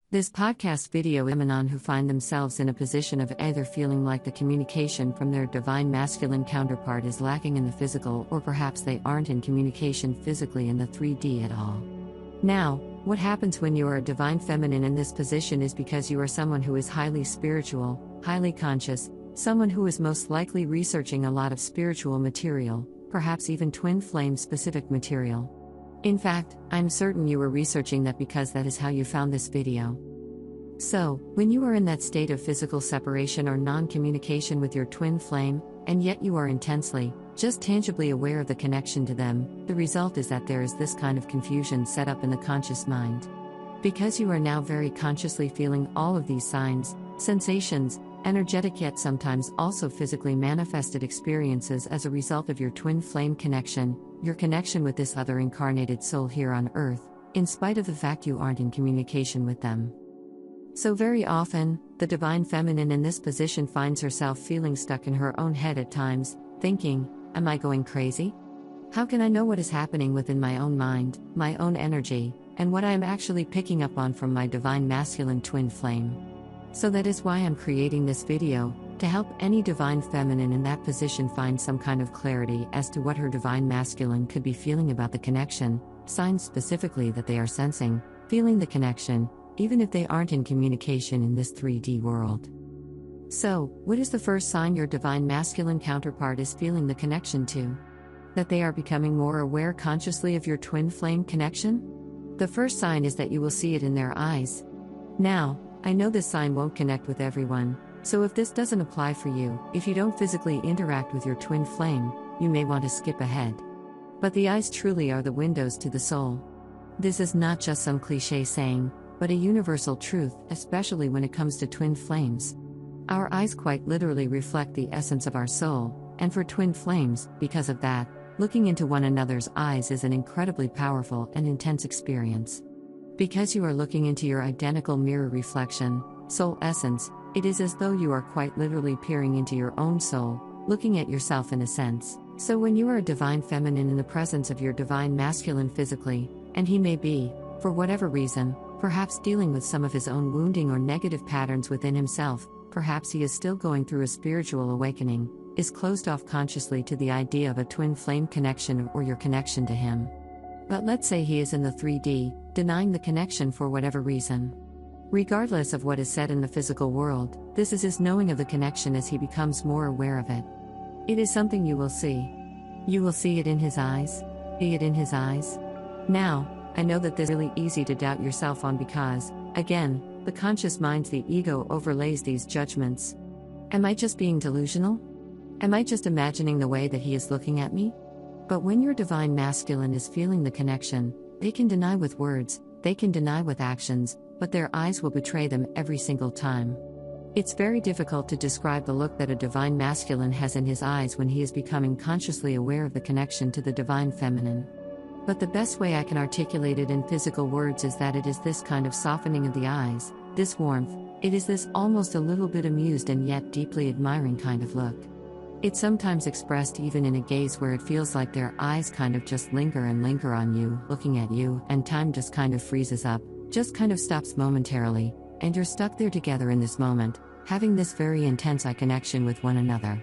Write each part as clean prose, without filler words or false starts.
This podcast video is women who find themselves in a position of either feeling like the communication from their divine masculine counterpart is lacking in the physical, or perhaps they aren't in communication physically in the 3D at all. Now, what happens when you are a divine feminine in this position is because you are someone who is highly spiritual, highly conscious, someone who is most likely researching a lot of spiritual material, perhaps even twin flame specific material. In fact, I'm certain you were researching that because that is how you found this video. So, when you are in that state of physical separation or non-communication with your twin flame, and yet you are intensely, just tangibly aware of the connection to them, the result is that there is this kind of confusion set up in the conscious mind. Because you are now very consciously feeling all of these signs, sensations, energetic yet sometimes also physically manifested experiences as a result of your twin flame connection, your connection with this other incarnated soul here on earth, in spite of the fact you aren't in communication with them. So very often, the divine feminine in this position finds herself feeling stuck in her own head at times, thinking, am I going crazy? How can I know what is happening within my own mind, my own energy, and what I am actually picking up on from my divine masculine twin flame? So that is why I'm creating this video, to help any divine feminine in that position find some kind of clarity as to what her divine masculine could be feeling about the connection, signs specifically that they are sensing, feeling the connection, even if they aren't in communication in this 3D world. So, what is the first sign your divine masculine counterpart is feeling the connection to? That they are becoming more aware consciously of your twin flame connection? The first sign is that you will see it in their eyes. Now, I know this sign won't connect with everyone, so if this doesn't apply for you, if you don't physically interact with your twin flame, you may want to skip ahead. But the eyes truly are the windows to the soul. This is not just some cliché saying, but a universal truth, especially when it comes to twin flames. Our eyes quite literally reflect the essence of our soul, and for twin flames, because of that, looking into one another's eyes is an incredibly powerful and intense experience. Because you are looking into your identical mirror reflection, soul essence, it is as though you are quite literally peering into your own soul, looking at yourself in a sense. So when you are a divine feminine in the presence of your divine masculine physically, and he may be, for whatever reason, perhaps dealing with some of his own wounding or negative patterns within himself, perhaps he is still going through a spiritual awakening, is closed off consciously to the idea of a twin flame connection or your connection to him. But let's say he is in the 3D, denying the connection for whatever reason. Regardless of what is said in the physical world, this is his knowing of the connection as he becomes more aware of it. It is something you will see. You will see it in his eyes. See it in his eyes. Now, I know that this is really easy to doubt yourself on because, again, the conscious mind's the ego overlays these judgments. Am I just being delusional? Am I just imagining the way that he is looking at me? But when your divine masculine is feeling the connection, they can deny with words, they can deny with actions, but their eyes will betray them every single time. It's very difficult to describe the look that a divine masculine has in his eyes when he is becoming consciously aware of the connection to the divine feminine. But the best way I can articulate it in physical words is that it is this kind of softening of the eyes, this warmth, it is this almost a little bit amused and yet deeply admiring kind of look. It's sometimes expressed even in a gaze where it feels like their eyes kind of just linger and linger on you, looking at you, and time just kind of freezes up, just kind of stops momentarily, and you're stuck there together in this moment, having this very intense eye connection with one another.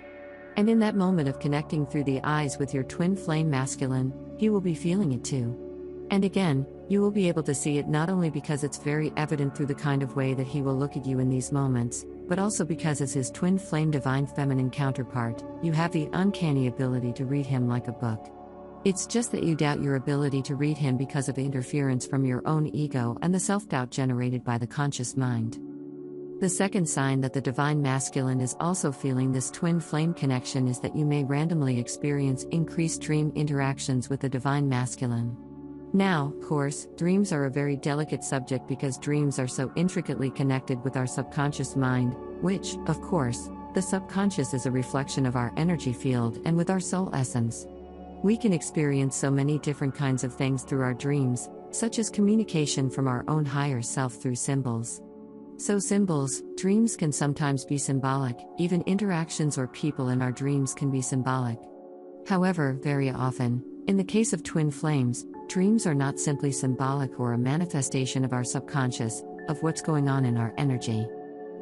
And in that moment of connecting through the eyes with your twin flame masculine, he will be feeling it too. And again, you will be able to see it not only because it's very evident through the kind of way that he will look at you in these moments, but also because as his twin flame divine feminine counterpart, you have the uncanny ability to read him like a book. It's just that you doubt your ability to read him because of interference from your own ego and the self-doubt generated by the conscious mind. The second sign that the divine masculine is also feeling this twin flame connection is that you may randomly experience increased dream interactions with the divine masculine. Now, of course, dreams are a very delicate subject because dreams are so intricately connected with our subconscious mind, which, of course, the subconscious is a reflection of our energy field and with our soul essence. We can experience so many different kinds of things through our dreams, such as communication from our own higher self through symbols. So symbols, dreams can sometimes be symbolic, even interactions or people in our dreams can be symbolic. However, very often, in the case of twin flames, dreams are not simply symbolic or a manifestation of our subconscious, of what's going on in our energy.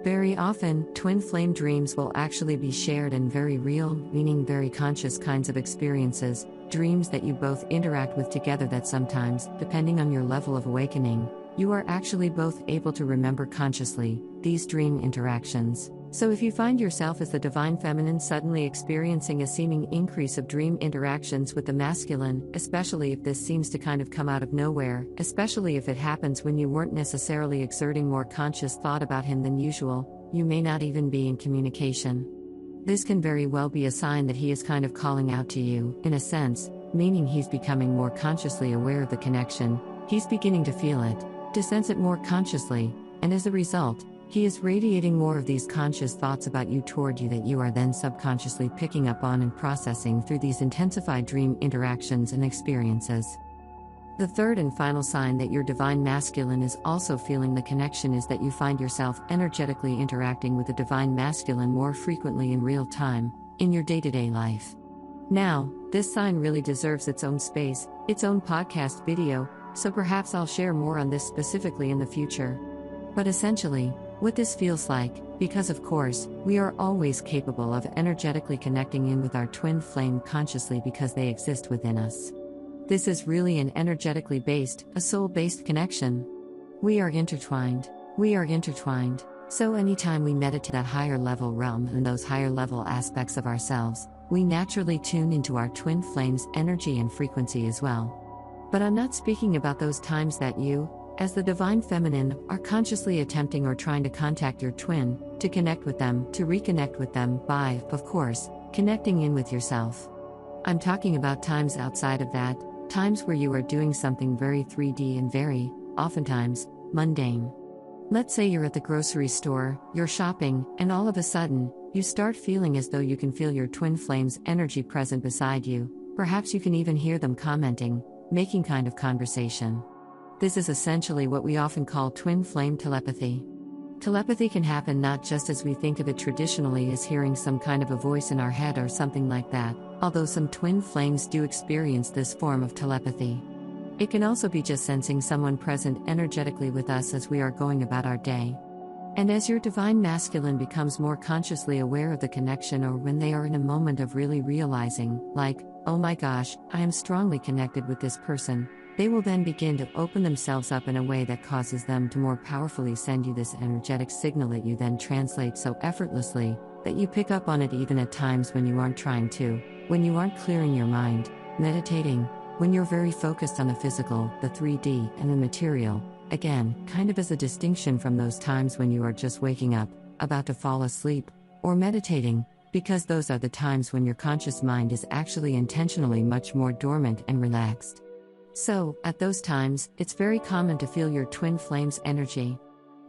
Very often, twin flame dreams will actually be shared and very real, meaning very conscious kinds of experiences, dreams that you both interact with together that sometimes, depending on your level of awakening, you are actually both able to remember consciously these dream interactions. So if you find yourself as the divine feminine suddenly experiencing a seeming increase of dream interactions with the masculine, especially if this seems to kind of come out of nowhere, especially if it happens when you weren't necessarily exerting more conscious thought about him than usual, you may not even be in communication. This can very well be a sign that he is kind of calling out to you, in a sense, meaning he's becoming more consciously aware of the connection, he's beginning to feel it, to sense it more consciously, and as a result, he is radiating more of these conscious thoughts about you toward you that you are then subconsciously picking up on and processing through these intensified dream interactions and experiences. The third and final sign that your divine masculine is also feeling the connection is that you find yourself energetically interacting with the divine masculine more frequently in real time, in your day-to-day life. Now, this sign really deserves its own space, its own podcast video, so perhaps I'll share more on this specifically in the future. But essentially, what this feels like, because of course, we are always capable of energetically connecting in with our twin flame consciously because they exist within us. This is really an energetically based, a soul-based connection. We are intertwined. So anytime we meditate that higher level realm and those higher level aspects of ourselves, we naturally tune into our twin flame's energy and frequency as well. But I'm not speaking about those times that you, as the divine feminine, are consciously attempting or trying to contact your twin, to connect with them, to reconnect with them by, of course, connecting in with yourself. I'm talking about times outside of that, times where you are doing something very 3D and very, oftentimes, mundane. Let's say you're at the grocery store, you're shopping, and all of a sudden, you start feeling as though you can feel your twin flame's energy present beside you, perhaps you can even hear them commenting, making kind of conversation. This is essentially what we often call twin flame telepathy. Telepathy can happen not just as we think of it traditionally as hearing some kind of a voice in our head or something like that, although some twin flames do experience this form of telepathy. It can also be just sensing someone present energetically with us as we are going about our day. And as your divine masculine becomes more consciously aware of the connection, or when they are in a moment of really realizing, like, oh my gosh, I am strongly connected with this person, they will then begin to open themselves up in a way that causes them to more powerfully send you this energetic signal that you then translate so effortlessly, that you pick up on it even at times when you aren't trying to, when you aren't clearing your mind, meditating, when you're very focused on the physical, the 3D, and the material, again, kind of as a distinction from those times when you are just waking up, about to fall asleep, or meditating, because those are the times when your conscious mind is actually intentionally much more dormant and relaxed. So, at those times, it's very common to feel your twin flame's energy.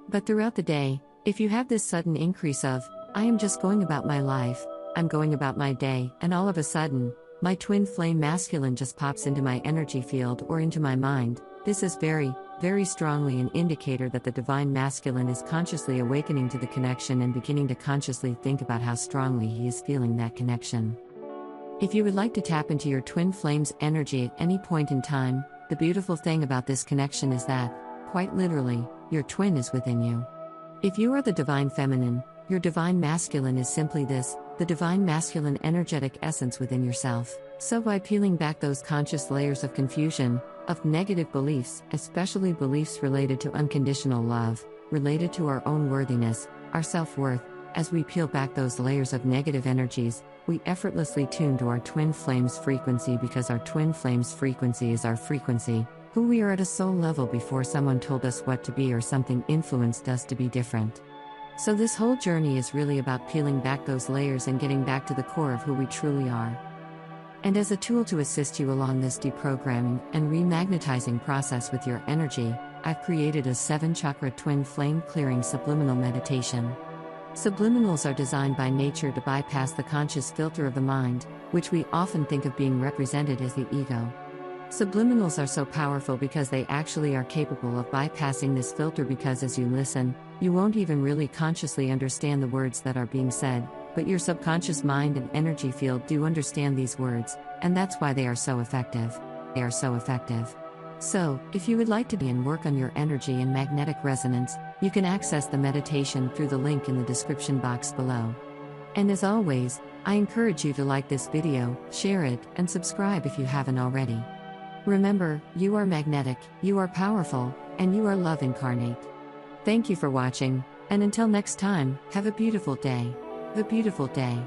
But throughout the day, if you have this sudden increase of, I am just going about my life, I'm going about my day, and all of a sudden, my twin flame masculine just pops into my energy field or into my mind, this is very, very strongly an indicator that the divine masculine is consciously awakening to the connection and beginning to consciously think about how strongly he is feeling that connection. If you would like to tap into your twin flame's energy at any point in time, the beautiful thing about this connection is that, quite literally, your twin is within you. If you are the divine feminine, your divine masculine is simply this, the divine masculine energetic essence within yourself. So by peeling back those conscious layers of confusion, of negative beliefs, especially beliefs related to unconditional love, related to our own worthiness, our self-worth, as we peel back those layers of negative energies, we effortlessly tune to our twin flame's frequency, because our twin flame's frequency is our frequency, who we are at a soul level before someone told us what to be or something influenced us to be different. So this whole journey is really about peeling back those layers and getting back to the core of who we truly are. And as a tool to assist you along this deprogramming and remagnetizing process with your energy, I've created a 7-chakra twin flame clearing subliminal meditation. Subliminals are designed by nature to bypass the conscious filter of the mind, which we often think of being represented as the ego. Subliminals are so powerful because they actually are capable of bypassing this filter, because as you listen, you won't even really consciously understand the words that are being said, but your subconscious mind and energy field do understand these words, and that's why they are so effective. So, if you would like to be and work on your energy and magnetic resonance, you can access the meditation through the link in the description box below. And as always, I encourage you to like this video, share it, and subscribe if you haven't already. Remember, you are magnetic, you are powerful, and you are love incarnate. Thank you for watching, and until next time, have a beautiful day. Have a beautiful day.